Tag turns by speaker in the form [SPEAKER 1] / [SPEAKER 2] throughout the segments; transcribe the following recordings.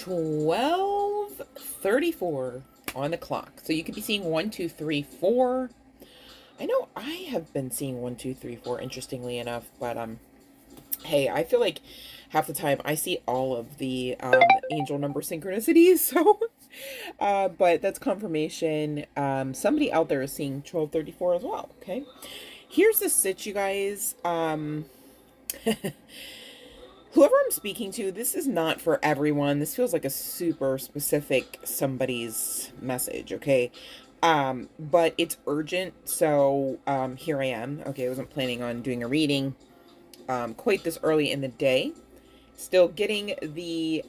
[SPEAKER 1] 12:34 on the clock. So you could be seeing 1, 2, 3, 4. I know I have been seeing 1, 2, 3, 4, interestingly enough, but hey, I feel like half the time I see all of the angel number synchronicities, so but that's confirmation. Somebody out there is seeing 12:34 as well. Okay, here's the sit, you guys. Whoever I'm speaking to, this is not for everyone. This feels like a super specific somebody's message, okay? But it's urgent, so here I am. Okay, I wasn't planning on doing a reading quite this early in the day. Still getting the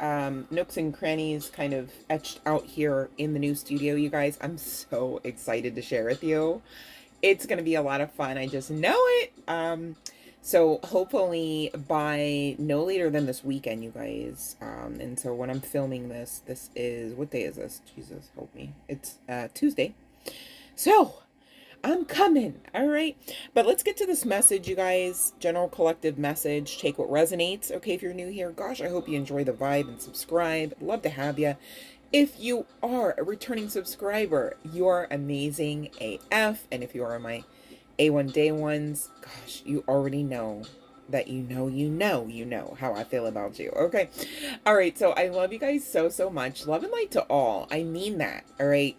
[SPEAKER 1] nooks and crannies kind of etched out here in the new studio, you guys. I'm so excited to share with you. It's going to be a lot of fun. I just know it. So hopefully by no later than this weekend, you guys. And so when I'm filming this, this is, what day is this? Jesus, help me. It's Tuesday. So I'm coming. All right. But let's get to this message, you guys. General collective message. Take what resonates. Okay, if you're new here, gosh, I hope you enjoy the vibe and subscribe. I'd love to have you. If you are a returning subscriber, you are amazing AF. And if you are my A1 day ones, gosh, you already know that you know how I feel about you. Okay. All right. So I love you guys so, so much. Love and light to all. I mean that. All right.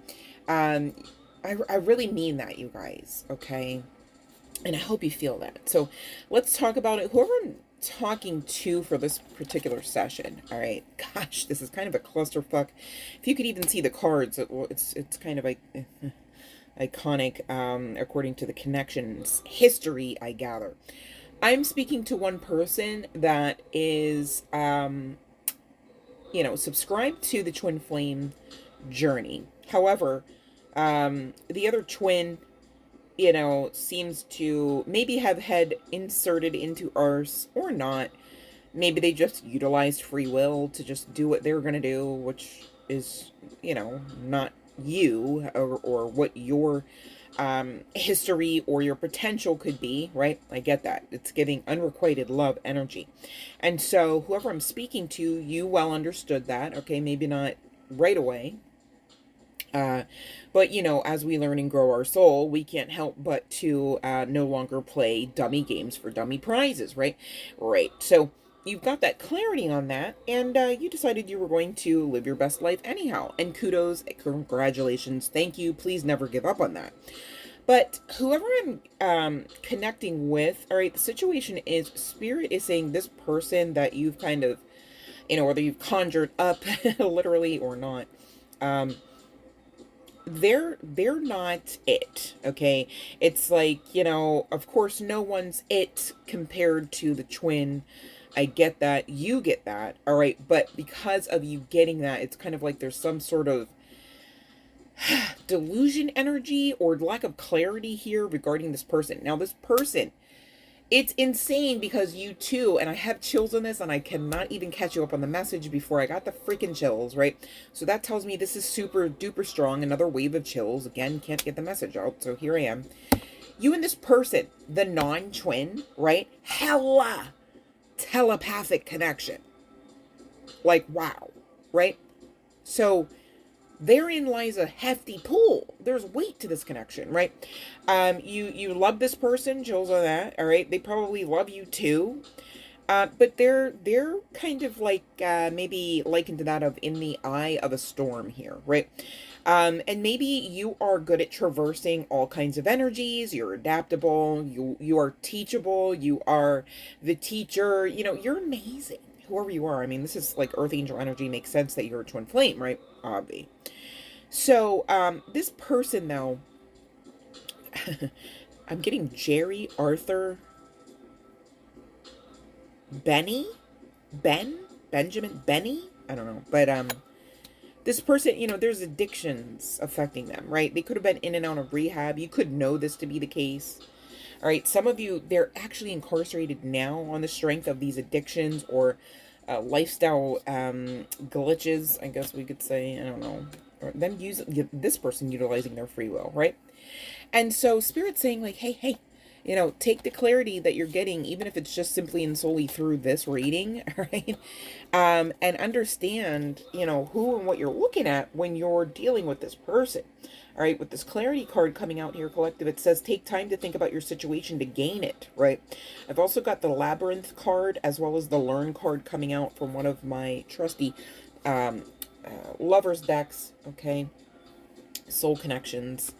[SPEAKER 1] I really mean that, you guys. Okay. And I hope you feel that. So let's talk about it. Whoever I'm talking to for this particular session. All right. Gosh, this is kind of a clusterfuck. If you could even see the cards, it's kind of like iconic, according to the connections history, I gather. I'm speaking to one person that is, subscribed to the twin flame journey. However, the other twin, seems to maybe have had inserted into ours or not. Maybe they just utilized free will to just do what they were going to do, which is, not you or what your history or your potential could be, right? I get that. It's giving unrequited love energy. And so whoever I'm speaking to, you well understood that. Okay, maybe not right away. But, as we learn and grow our soul, we can't help but to no longer play dummy games for dummy prizes, right? Right. So you've got that clarity on that, and you decided you were going to live your best life anyhow. And kudos, congratulations, thank you. Please never give up on that. But whoever I'm connecting with, all right, the situation is Spirit is saying this person that you've kind of, whether you've conjured up literally or not, they're not it. Okay, it's like, of course no one's it compared to the twin. I get that, you get that, all right, but because of you getting that, it's kind of like there's some sort of delusion energy or lack of clarity here regarding this person. Now this person, it's insane because you too, and I have chills on this and I cannot even catch you up on the message before I got the freaking chills, right? So that tells me this is super duper strong. Another wave of chills. Again, can't get the message out. So here I am. You and this person, the non-twin, right? Hella telepathic connection. Like, wow, right? So therein lies a hefty pull. There's weight to this connection, right? You love this person, Jules, on that, all right? They probably love you too. But they're kind of like maybe likened to that of in the eye of a storm here, right? And maybe you are good at traversing all kinds of energies. You're adaptable. You are teachable. You are the teacher. You're amazing. Whoever you are. I mean, this is like Earth Angel energy. Makes sense that you're a twin flame, right? Obvi. So, this person, though, I'm getting Jerry, Arthur, Benjamin, Benny? I don't know. But, This person, you know, there's addictions affecting them, right? They could have been in and out of rehab. You could know this to be the case. All right. Some of you, they're actually incarcerated now on the strength of these addictions or lifestyle glitches, I guess we could say. I don't know. Or them using this person utilizing their free will, right? And so Spirit's saying like, hey, hey, you know, take the clarity that you're getting, even if it's just simply and solely through this reading, right? And understand, you know, who and what you're looking at when you're dealing with this person. All right, with this clarity card coming out here, collective, it says take time to think about your situation to gain it, right? I've also got the labyrinth card as well as the learn card coming out from one of my trusty lovers decks, okay? Soul Connections,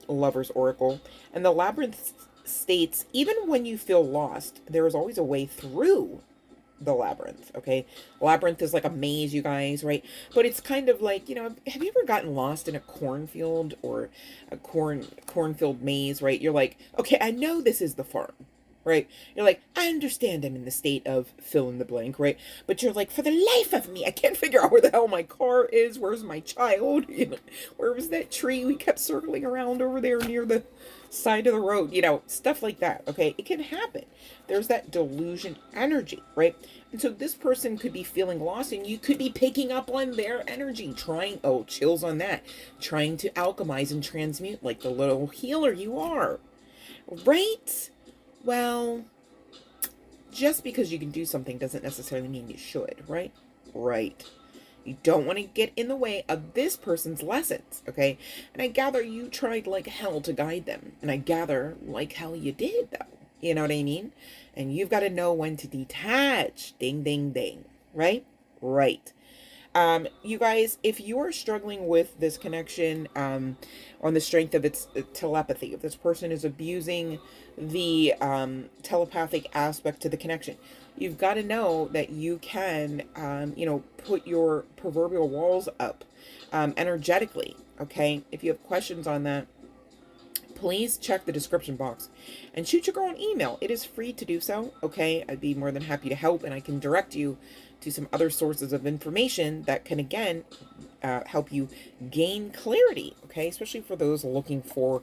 [SPEAKER 1] Lover's Oracle. And the labyrinth states, even when you feel lost, there is always a way through the labyrinth, okay? Labyrinth is like a maze, you guys, right? But it's kind of like, you know, have you ever gotten lost in a cornfield or a cornfield maze, right? You're like, okay, I know this is the farm, right? You're like, I understand I'm in the state of fill in the blank, right? But you're like, for the life of me, I can't figure out where the hell my car is. Where's my child? You know, where was that tree we kept circling around over there near the side of the road? You know, stuff like that, okay? It can happen. There's that delusion energy, right? And so this person could be feeling lost and you could be picking up on their energy, trying, oh, chills on that, trying to alchemize and transmute like the little healer you are, right? Well, just because you can do something doesn't necessarily mean you should, right? Right. You don't want to get in the way of this person's lessons, okay? And I gather you tried like hell to guide them. And I gather like hell you did, though. You know what I mean? And you've got to know when to detach. Ding, ding, ding. Right? Right. You guys, if you are struggling with this connection on the strength of its telepathy, if this person is abusing the telepathic aspect to the connection, you've got to know that you can, you know, put your proverbial walls up energetically, okay? If you have questions on that, please check the description box and shoot your girl an email. It is free to do so, okay? I'd be more than happy to help, and I can direct you to some other sources of information that can, again, help you gain clarity, okay? Especially for those looking for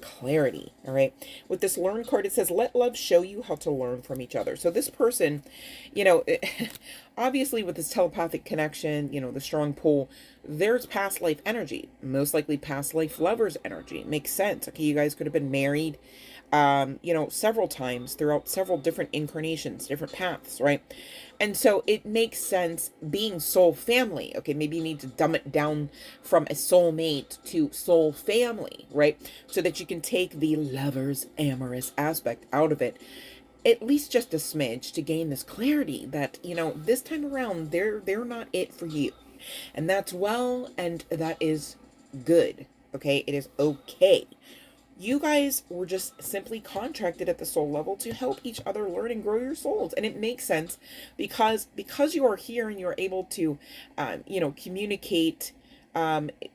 [SPEAKER 1] clarity, all right? With this learn card, it says, let love show you how to learn from each other. So this person, you know, obviously with this telepathic connection, you know, the strong pull, there's past life energy, most likely past life lovers energy. It makes sense. Okay, you guys could have been married, you know, several times throughout several different incarnations, different paths, right? And so it makes sense being soul family. Okay, maybe you need to dumb it down from a soulmate to soul family, right? So that you can take the lover's amorous aspect out of it, at least just a smidge, to gain this clarity that, you know, this time around, they're not it for you. And that's well, and that is good, okay? It is okay. You guys were just simply contracted at the soul level to help each other learn and grow your souls. And it makes sense because you are here and you're able to, you know, communicate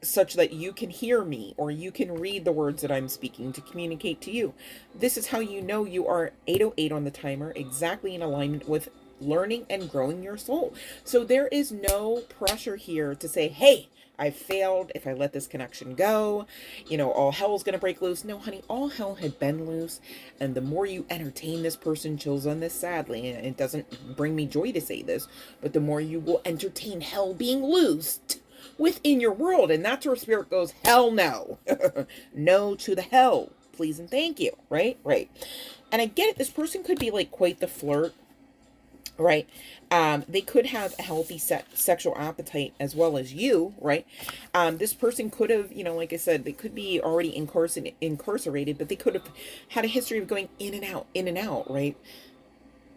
[SPEAKER 1] such that you can hear me or you can read the words that I'm speaking to communicate to you. This is how you know you are 808 on the timer, exactly in alignment with learning and growing your soul. So there is no pressure here to say, hey, I failed. If I let this connection go, you know, all hell's going to break loose. No, honey, all hell had been loose. And the more you entertain this person, chills on this, sadly, and it doesn't bring me joy to say this, but the more you will entertain hell being loosed within your world. And that's where Spirit goes, hell no. No to the hell. Please and thank you. Right? Right. And I get it. This person could be like quite the flirt. Right? They could have a healthy sexual appetite as well as you, right? This person could have, you know, like I said, they could be already incarcerated, but they could have had a history of going in and out, right?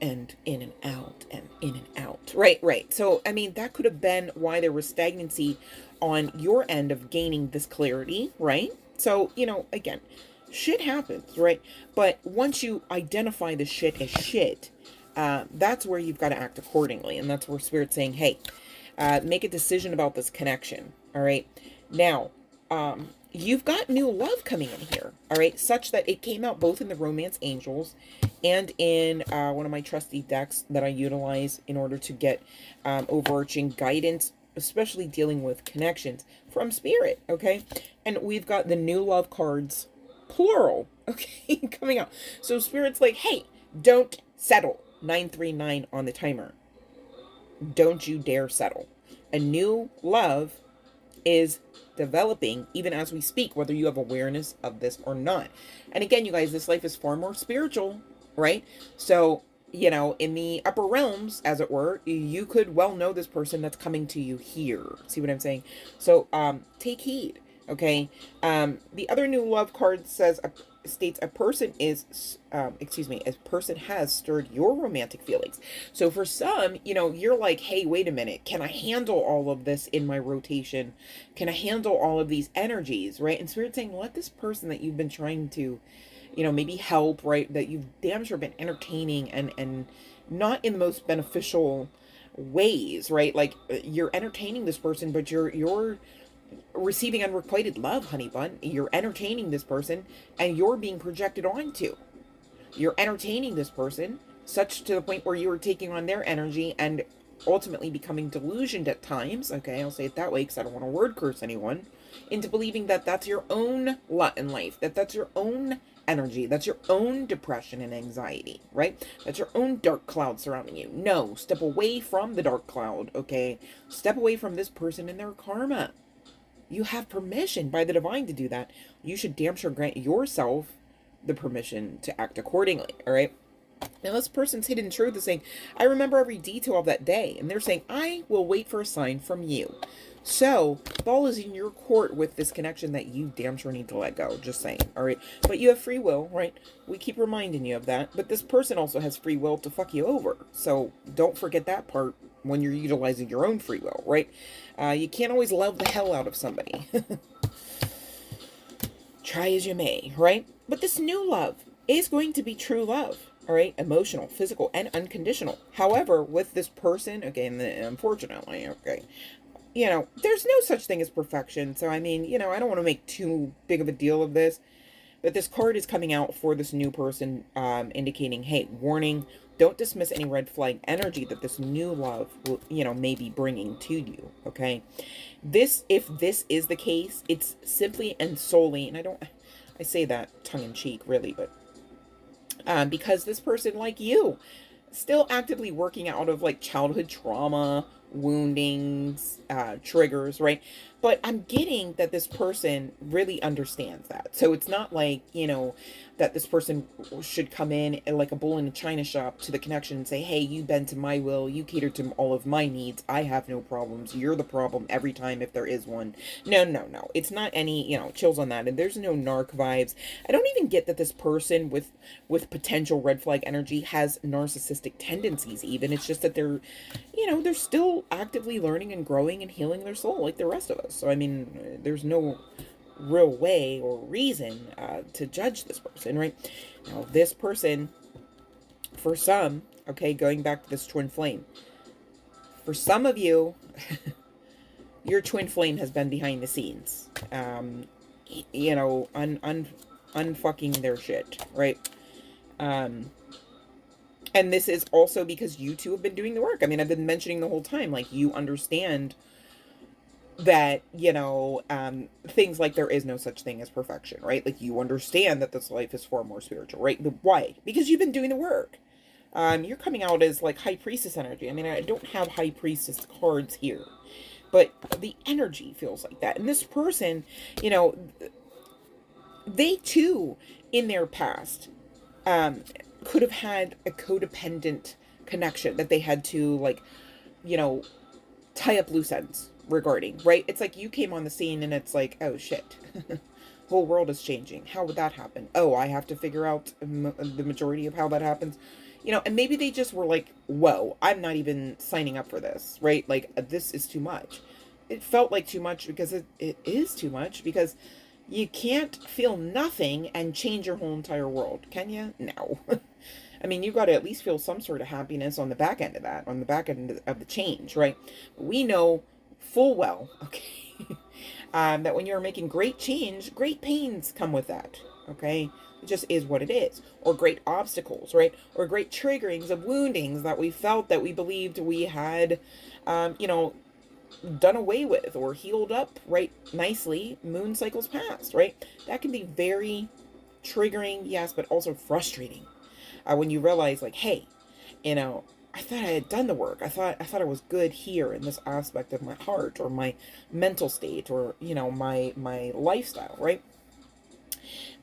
[SPEAKER 1] And in and out, and in and out. Right, right. So, I mean, that could have been why there was stagnancy on your end of gaining this clarity, right? So, you know, again, shit happens, right? But once you identify the shit as shit, that's where you've got to act accordingly. And that's where Spirit's saying, hey, make a decision about this connection. All right. Now, you've got new love coming in here. All right. Such that it came out both in the Romance Angels and in one of my trusty decks that I utilize in order to get overarching guidance especially dealing with connections from spirit, okay? And we've got the new love cards, plural, okay, coming out. So spirit's like, hey, don't settle. 939 on the timer. Don't you dare settle. A new love is developing even as we speak, whether you have awareness of this or not. And again, you guys, this life is far more spiritual, right? So, you know, in the upper realms, as it were, you could well know this person that's coming to you here. See what I'm saying? So, take heed, okay? The other new love card states a person a person has stirred your romantic feelings. So for some, you know, you're like, hey, wait a minute, can I handle all of this in my rotation? Can I handle all of these energies, right? And Spirit's saying, let this person that you've been trying to, you know, maybe help, right, that you've damn sure been entertaining and not in the most beneficial ways, right? Like, you're entertaining this person, but you're receiving unrequited love, honey bun. You're entertaining this person and you're being projected onto. You're entertaining this person such to the point where you are taking on their energy and ultimately becoming delusioned at times, okay, I'll say it that way because I don't want to word curse anyone, into believing that that's your own lot in life, that that's your own energy, that's your own depression and anxiety, right? That's your own dark cloud surrounding you. No, step away from the dark cloud, okay? Step away from this person and their karma. You have permission by the divine to do that. You should damn sure grant yourself the permission to act accordingly, all right? Now, this person's hidden truth is saying, I remember every detail of that day. And they're saying, I will wait for a sign from you. So, ball is in your court with this connection that you damn sure need to let go. Just saying, all right? But you have free will, right? We keep reminding you of that. But this person also has free will to fuck you over. So, don't forget that part when you're utilizing your own free will, right? You can't always love the hell out of somebody. Try as you may, right? But this new love is going to be true love, all right? Emotional, physical, and unconditional. However, with this person, again, unfortunately, okay, you know, there's no such thing as perfection. So, I mean, you know, I don't want to make too big of a deal of this. But this card is coming out for this new person, indicating, hey, warning, don't dismiss any red flag energy that this new love will, you know, may be bringing to you, okay? If this is the case, it's simply and solely, and I say that tongue-in-cheek, really, but because this person, like you, still actively working out of, like, childhood trauma, woundings, triggers, right? But I'm getting that this person really understands that. So it's not like, you know, that this person should come in like a bull in a china shop to the connection and say, hey, you bend to my will, you cater to all of my needs, I have no problems, you're the problem every time if there is one. No. It's not any, you know, chills on that. And there's no narc vibes. I don't even get that this person with potential red flag energy has narcissistic tendencies even. It's just that they're, you know, they're still actively learning and growing and healing their soul like the rest of us. So, I mean, there's no real way or reason to judge this person, right? Now, this person, for some, okay, going back to this twin flame, for some of you, your twin flame has been behind the scenes, you know, unfucking their shit, right? And this is also because you two have been doing the work. I mean, I've been mentioning the whole time, like, you understand that, you know, things like there is no such thing as perfection, right? Like, you understand that this life is far more spiritual, right? Why? Because you've been doing the work. You're coming out as, like, High Priestess energy. I mean, I don't have High Priestess cards here, but the energy feels like that. And this person, you know, they too, in their past, could have had a codependent connection that they had to, like, you know, tie up loose ends regarding, right? It's like you came on the scene and it's like, oh shit, whole world is changing. How would that happen? Oh, I have to figure out the majority of how that happens, you know. And maybe they just were like, whoa, I'm not even signing up for this, right? Like, this is too much. It felt like too much because it is too much, because you can't feel nothing and change your whole entire world, can you? No. I mean, you've got to at least feel some sort of happiness on the back end of that, on the back end of the change, right? We know full well, okay, that when you're making great change, great pains come with that, okay? It just is what it is. Or great obstacles, right? Or great triggerings of woundings that we felt, that we believed we had, you know, done away with or healed up right nicely moon cycles past, right? That can be very triggering, yes, but also frustrating. When you realize, like, hey, you know, I thought I had done the work. I thought I was good here in this aspect of my heart or my mental state or, my lifestyle, right?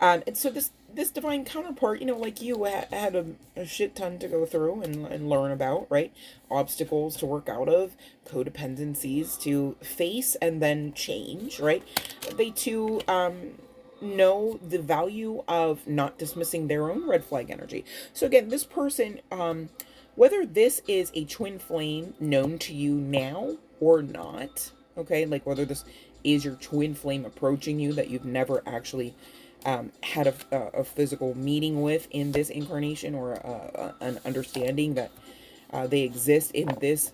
[SPEAKER 1] And so this divine counterpart, like you had a shit ton to go through and learn about, right? Obstacles to work out of, codependencies to face and then change, right? They too know the value of not dismissing their own red flag energy. So again, this person, whether this is a twin flame known to you now or not, okay, like whether this is your twin flame approaching you that you've never actually had a physical meeting with in this incarnation, or an understanding that they exist in this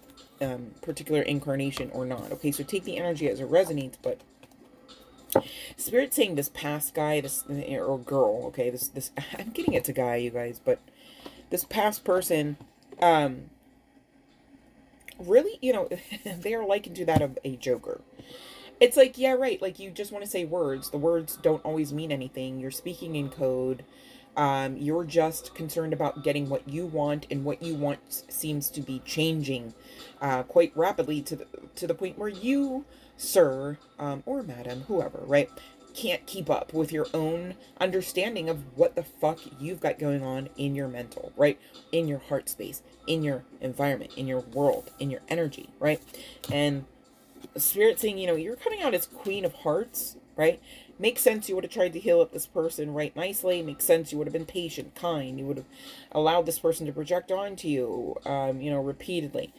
[SPEAKER 1] particular incarnation or not. Okay, so take the energy as it resonates, but Spirit saying this past guy, this or girl, okay, this I'm getting it to guy, you guys, but this past person, really, they are likened to that of a joker. It's like, yeah, right. Like, you just want to say words. The words don't always mean anything. You're speaking in code. You're just concerned about getting what you want, and what you want seems to be changing quite rapidly to the point where you, sir, or madam, whoever, right, can't keep up with your own understanding of what the fuck you've got going on in your mental, right, in your heart space, in your environment, in your world, in your energy, right? And Spirit saying, you're coming out as Queen of Hearts, right? Makes sense you would have tried to heal up this person right nicely. Makes sense you would have been patient, kind. You would have allowed this person to project onto you, repeatedly.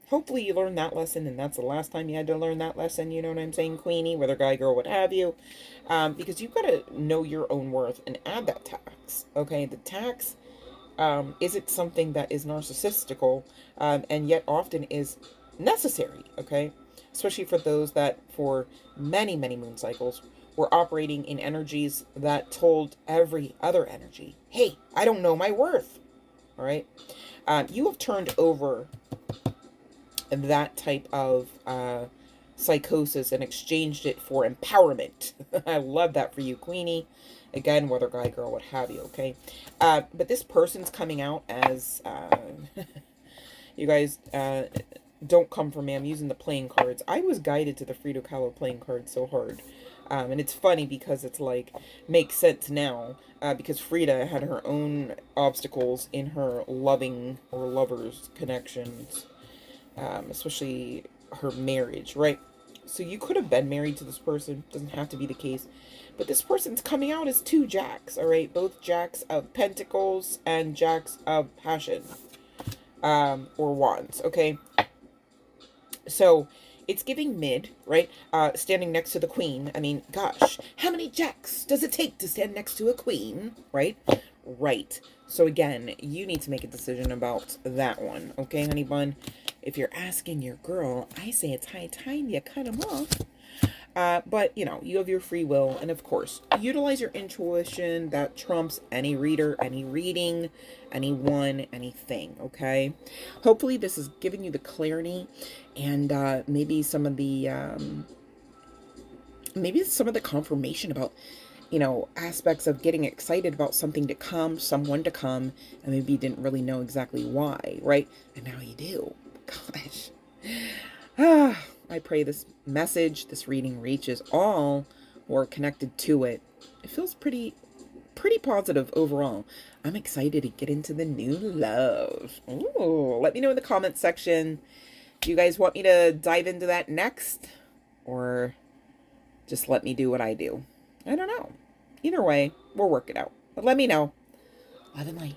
[SPEAKER 1] Hopefully you learned that lesson, and that's the last time you had to learn that lesson, you know what I'm saying, Queenie, whether guy, girl, what have you. Because you've got to know your own worth and add that tax, okay? The tax isn't something that is narcissistical, and yet often is necessary, okay? Especially for those that for many, many moon cycles were operating in energies that told every other energy, hey, I don't know my worth, all right? You have turned over that type of psychosis and exchanged it for empowerment. I love that for you, Queenie. Again, whether guy, girl, what have you, okay? But this person's coming out as, you guys, don't come for me. I'm using the playing cards. I was guided to the Frida Kahlo playing cards so hard. And it's funny because it's like, makes sense now. Because Frida had her own obstacles in her loving or lovers connections. Especially her marriage, right? So you could have been married to this person. Doesn't have to be the case. But this person's coming out as two jacks, all right? Both jacks of pentacles and jacks of passion. Or wands, okay? So it's giving mid, right? Standing next to the queen. I mean, gosh, how many jacks does it take to stand next to a queen, right? Right. So again, you need to make a decision about that one, okay, honey bun? If you're asking your girl, I say it's high time you cut them off. But, you have your free will. And, of course, utilize your intuition. That trumps any reader, any reading, anyone, anything, okay? Hopefully this is giving you the clarity and maybe some of the confirmation about, aspects of getting excited about something to come, someone to come, and maybe you didn't really know exactly why, right? And now you do. Gosh. I pray this message, this reading reaches all who are connected to it. It feels pretty positive overall. I'm excited to get into the new love. Ooh, let me know in the comments section. Do you guys want me to dive into that next? Or just let me do what I do? I don't know. Either way, we'll work it out. But let me know. Love and light.